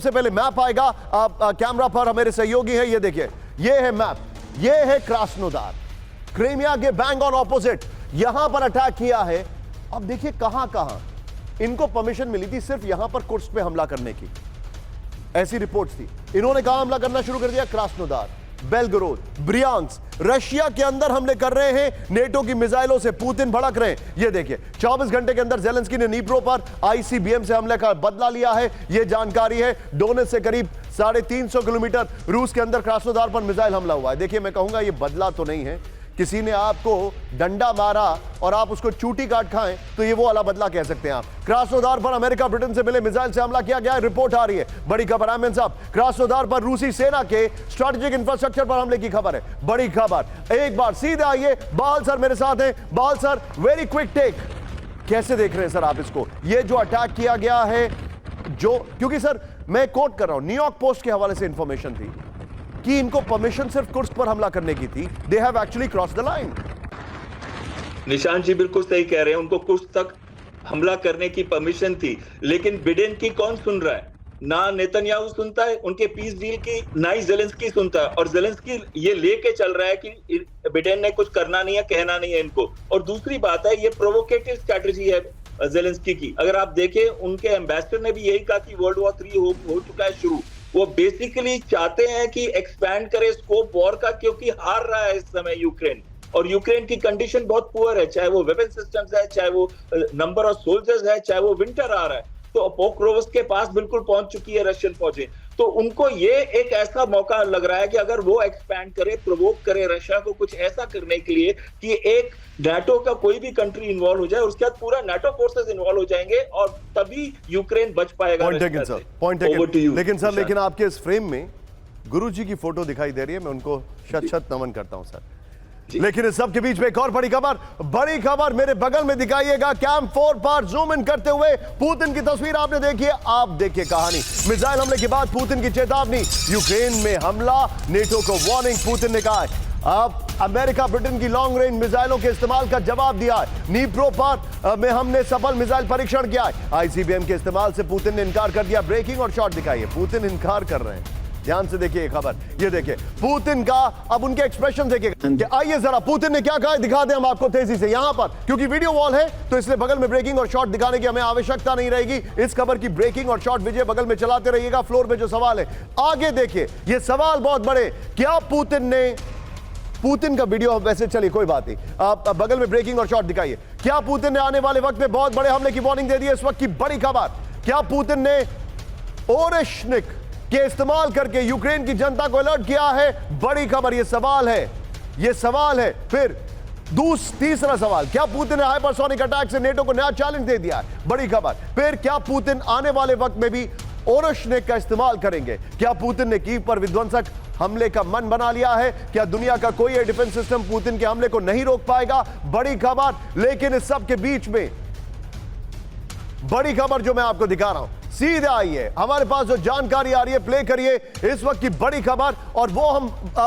सबसे पहले मैप आएगा कैमरा पर, मेरे सहयोगी है, ये देखिए, ये है मैप, ये है क्रास्नोदार, क्रीमिया के बैंग ऑन ऑपोजिट, यहां पर अटैक किया है। अब देखिए कहां कहां इनको परमिशन मिली थी सिर्फ यहां पर कुर्स्क पे हमला करने की, ऐसी रिपोर्ट्स थी। इन्होंने कहां हमला करना शुरू कर दिया? क्रास्नोदार, बेलगोरोद, ब्रियांस्क, रशिया के अंदर हमले कर रहे हैं नेटो की मिसाइलों से, पुतिन भड़क रहे हैं। ये देखिए 24 घंटे के अंदर ज़ेलेंस्की ने नीप्रो पर आईसीबीएम से हमले का बदला लिया है, यह जानकारी है। डोनेट्स्क से करीब 350 किलोमीटर रूस के अंदर क्रास्नोदार पर मिसाइल हमला हुआ है। देखिए मैं कहूंगा यह बदला तो नहीं है, किसी ने आपको डंडा मारा और आप उसको चूटी काट खाएं तो ये वो वाला बदला कह सकते हैं आप। क्रास्नोदार पर अमेरिका ब्रिटेन से मिले मिसाइल से हमला किया गया है, रिपोर्ट आ रही है, बड़ी खबर। आमिर साहब, क्रास्नोदार पर रूसी सेना के स्ट्रेटेजिक इंफ्रास्ट्रक्चर पर हमले की खबर है, बड़ी खबर। एक बार सीधे आइए, बाल सर मेरे साथ हैं। बाल सर, वेरी क्विक टेक, कैसे देख रहे हैं सर आप इसको, ये जो अटैक किया गया है, जो क्योंकि सर मैं कोट कर रहा हूं, न्यूयॉर्क पोस्ट के हवाले से इंफॉर्मेशन थी कि इनको परमिशन सिर्फ कुर्स्क पर हमला करने की थी, they have actually cross the line. Nishant ji बिल्कुल सही कह रहे हैं, उनको कुर्स्क तक हमला करने की परमिशन थी, लेकिन बिडेन की कौन सुन रहा है? ना नेतन्याहू सुनता है उनके पीस डील की, ना ही ज़ेलेंस्की सुनता है। और ज़ेलेंस्की ये लेके चल रहा है कि बिडेन ने कुछ करना नहीं है, कहना नहीं है इनको। और दूसरी बात है, ये प्रोवोकेटिव स्ट्रैटेजी है ज़ेलेंस्की की। अगर आप देखें, उनके एम्बेसडर ने भी यही कहा कि वर्ल्ड वॉर 3 हो चुका है शुरू। वो बेसिकली चाहते हैं कि एक्सपैंड करे स्कोप वॉर का, क्योंकि हार रहा है इस समय यूक्रेन, और यूक्रेन की कंडीशन बहुत पुअर है, चाहे वो वेपन सिस्टम्स है, चाहे वो नंबर ऑफ सोल्जर्स है, चाहे वो विंटर आ रहा है। तो पोक्रोव्स्क के पास बिल्कुल पहुंच चुकी है रशियन फौजें। तो उनको ये एक ऐसा मौका लग रहा है कि अगर वो एक्सपैंड करे, प्रोवोक करे रशिया को कुछ ऐसा करने के लिए कि एक नाटो का कोई भी कंट्री इन्वॉल्व हो जाए, उसके बाद पूरा नाटो फोर्सेस इन्वॉल्व हो जाएंगे, और तभी यूक्रेन बच पाएगा। लेकिन आपके इस फ्रेम में गुरुजी की फोटो दिखाई दे रही है, मैं उनको शत नमन करता हूं सर। लेकिन इस सब के बीच में एक और बड़ी खबर मेरे बगल में दिखाइएगा, कैंप 4 पर जूम इन करते हुए पुतिन की तस्वीर आपने देखी है। आप देखिए कहानी, मिसाइल हमले के बाद पुतिन की चेतावनी, यूक्रेन में हमला, नेटो को वार्निंग, पुतिन ने कहा है अब अमेरिका ब्रिटेन की लॉन्ग रेंज मिसाइलों के इस्तेमाल का जवाब दिया है। नीप्रो पर में हमने सफल मिसाइल परीक्षण किया है। आईसीबीएम के इस्तेमाल से पुतिन ने इनकार कर दिया। ब्रेकिंग और शॉट दिखाइए, पुतिन इनकार कर रहे हैं, ध्यान से देखिए खबर, ये देखिए पुतिन का, अब उनके एक्सप्रेशन देखिए। आइए जरा पुतिन ने क्या कहा दिखा दें हम आपको तेजी से यहां पर, क्योंकि वीडियो वॉल है तो इसलिए बगल में ब्रेकिंग और शॉट दिखाने की हमें आवश्यकता नहीं रहेगी। इस खबर की ब्रेकिंग और शॉट विजय बगल में चलाते रहिएगा। फ्लोर में जो सवाल है आगे देखिए, ये सवाल बहुत बड़े, क्या पुतिन का वीडियो वैसे चलिए कोई बात नहीं, आप बगल में ब्रेकिंग और शॉट दिखाइए। क्या पुतिन ने आने वाले वक्त में बहुत बड़े हमले की वार्निंग दे दी है? इस वक्त की बड़ी खबर, क्या पुतिन ने ओरेशनिक के इस्तेमाल करके यूक्रेन की जनता को अलर्ट किया है? बड़ी खबर, यह सवाल है। फिर तीसरा सवाल, क्या पुतिन ने हाइपरसोनिक अटैक से नेटो को नया चैलेंज दे दिया है? बड़ी खबर। फिर क्या पुतिन आने वाले वक्त में भी ओरेशनिक का इस्तेमाल करेंगे? क्या पुतिन ने कीव पर विध्वंसक हमले का मन बना लिया है? क्या दुनिया का कोई एयर डिफेंस सिस्टम पुतिन के हमले को नहीं रोक पाएगा? बड़ी खबर। लेकिन इस सब के बीच में बड़ी खबर जो मैं आपको दिखा रहा हूं, सीधे आइए, हमारे पास जो जानकारी आ रही है प्ले करिए इस वक्त की बड़ी खबर, और वो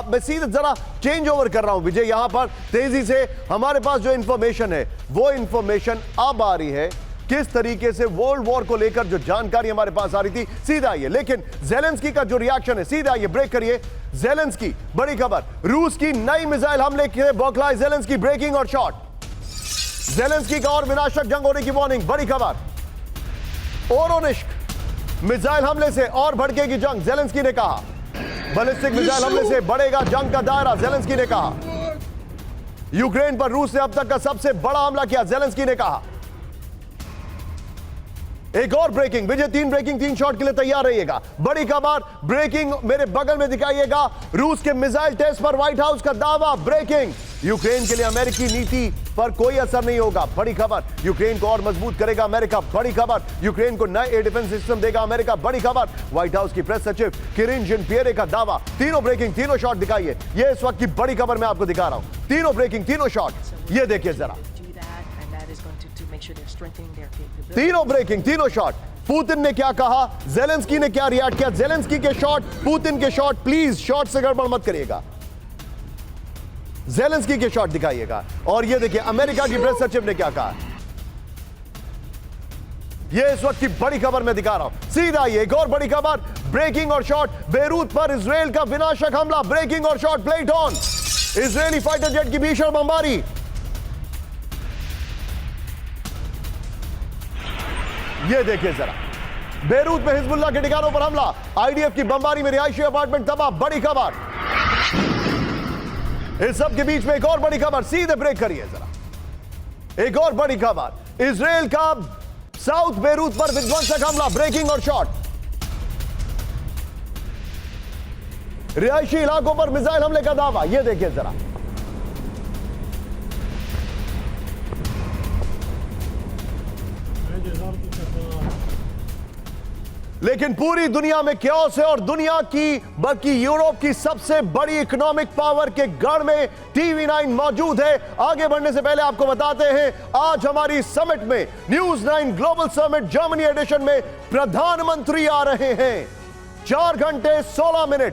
मैं सीधे जरा चेंज ओवर कर रहा हूं विजय, यहां पर तेजी से हमारे पास जो इंफॉर्मेशन है वो इंफॉर्मेशन अब आ रही है, किस तरीके से वर्ल्ड वॉर को लेकर जो जानकारी हमारे पास आ रही थी। सीधा आइए, लेकिन ज़ेलेंस्की का जो रिएक्शन है, सीधा आइए ब्रेक करिए। ज़ेलेंस्की, बड़ी खबर, रूस की नई मिसाइल हमले के बौखलाए ज़ेलेंस्की, ब्रेकिंग और शॉट। ज़ेलेंस्की का और विनाशक जंग होने की वार्निंग, बड़ी खबर। ओरेशनिक मिसाइल हमले से और भड़केगी जंग, ज़ेलेंस्की ने कहा। बैलिस्टिक मिसाइल हमले से बढ़ेगा जंग का दायरा, ज़ेलेंस्की ने कहा। यूक्रेन पर रूस ने अब तक का सबसे बड़ा हमला किया, ज़ेलेंस्की ने कहा। एक और ब्रेकिंग, विजय 3 ब्रेकिंग 3 शॉट के लिए तैयार रहिएगा। बड़ी खबर, ब्रेकिंग मेरे बगल में दिखाइएगा, रूस के मिसाइल टेस्ट पर व्हाइट हाउस का दावा, ब्रेकिंग। यूक्रेन के लिए अमेरिकी नीति पर कोई असर नहीं होगा, बड़ी खबर। यूक्रेन को और मजबूत करेगा अमेरिका, बड़ी खबर। यूक्रेन को नए एयर डिफेंस सिस्टम देगा अमेरिका, बड़ी खबर। व्हाइट हाउस की प्रेस सचिव किरिन जेन-पियरे का दावा। तीनों ब्रेकिंग, तीनों शॉट दिखाइए, ये इस वक्त की बड़ी खबर मैं आपको दिखा रहा हूं। तीनों ब्रेकिंग, तीनों शॉट, ये देखिए जरा, तीनों ब्रेकिंग, तीनों शॉट। पुतिन ने क्या कहा, ज़ेलेंस्की ने क्या रिएक्ट किया, ज़ेलेंस्की के शॉट, पुतिन के शॉट, प्लीज शॉट से गड़बड़ मत करिएगा, ज़ेलेंस्की के शॉट दिखाइएगा। और ये देखिए अमेरिका की प्रेस सचिव ने क्या कहा, ये इस वक्त की बड़ी खबर मैं दिखा रहा हूं। सीधा ये एक और बड़ी खबर, ब्रेकिंग और शॉट बेरूत पर इजराइल का विनाशक हमला, ब्रेकिंग और shot plate on, Israeli fighter jet की भीषण बमबारी। ये देखिए जरा, बेरूत में हिजबुल्लाह के ठिकानों पर हमला, आईडीएफ की बमबारी में रिहायशी अपार्टमेंट तबाह। बड़ी खबर, इस सब के बीच में एक और बड़ी खबर, सीधे ब्रेक करिए जरा। एक और बड़ी खबर, इजराइल का साउथ बेरूत पर विध्वंसक हमला, ब्रेकिंग और शॉट, रिहायशी इलाकों पर मिसाइल हमले का दावा। यह देखिए जरा, लेकिन पूरी दुनिया में क्योस है और दुनिया की बल्कि यूरोप की सबसे बड़ी इकोनॉमिक पावर के गढ़ में TV9 मौजूद है। आगे बढ़ने से पहले आपको बताते हैं, आज हमारी समिट में, news 9 global summit Germany edition में प्रधानमंत्री आ रहे हैं। 4 घंटे 16 मिनट